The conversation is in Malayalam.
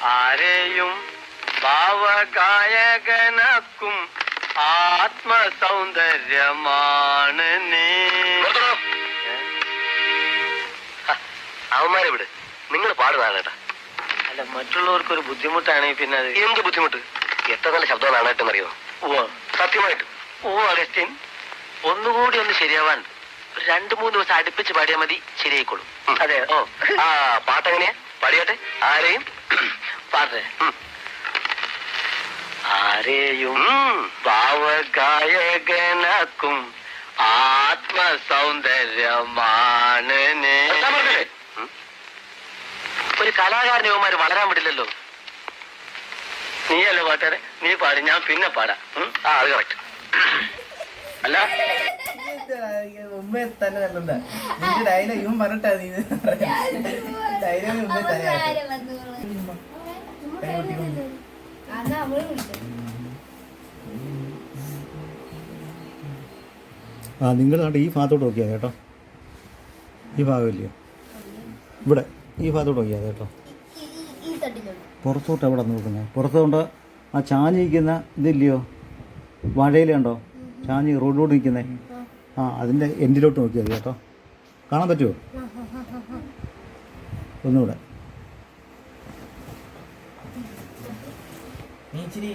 ആരെയും ഭാവഗായകനാക്കും ആത്മസൗന്ദര്യമാണ് നീ. അവന്മാരെ വിട്, നിങ്ങൾ പാടുന്നതാണേട്ടാ. അല്ല, മറ്റുള്ളവർക്കൊരു ബുദ്ധിമുട്ടാണെങ്കിൽ പിന്നെ അത് എന്ത് ബുദ്ധിമുട്ട്? എത്ര നല്ല ശബ്ദമാണ് ആണേട്ടെന്നറിയോ? ഓ സത്യമായിട്ട്. ഓ അഗസ്റ്റിൻ, ഒന്നുകൂടി ഒന്ന് ശരിയാവാൻ 2-3 ദിവസം അടുപ്പിച്ച് പാടിയാൽ മതി, ശരിയായിക്കോളും. അതെ. ഓ ആ പാട്ടെങ്ങനെയാ? പാടിയാട്ടെ. ആരെയും പാട്ടെ. ആരെയും ഭാവഗായകനാക്കും ആത്മസൗന്ദര്യമാണ് നീ. ഒരു കലാകാരനവന്മാര് വളരാൻ വിടില്ലല്ലോ. നീയല്ലേ പാട്ടാരെ, നീ പാടി, ഞാൻ പിന്നെ പാടാം. ആ അത് കറക്റ്റ്. അല്ല മുമ്പേ തന്നെ നല്ല ഡയലോഗ് ഇവൻ പറഞ്ഞിട്ടാ നീ ഡയലോഗ് മുമ്പേ തന്നെ ആ നിങ്ങൾ ഈ ഭാഗത്തോട്ട് നോക്കിയാൽ കേട്ടോ, ഈ ഭാഗമില്ലയോ ഇവിടെ, ഈ ഭാഗത്തോട്ട് നോക്കിയാൽ കേട്ടോ. പുറത്തോട്ട് എവിടെ നോക്കുന്നത്? പുറത്തോട്ട് ആ ചാഞ്ഞിരിക്കുന്ന ഇതില്ലയോ, വാഴയിലുണ്ടോ ചാഞ്ഞ് റോഡിലോട്ട് നിൽക്കുന്നത്? ആ അതിൻ്റെ എൻഡിലോട്ട് നോക്കിയാൽ മതി കേട്ടോ. കാണാൻ പറ്റുമോ? ഒന്നുകൂടെ. നീ ഇച്ചിരി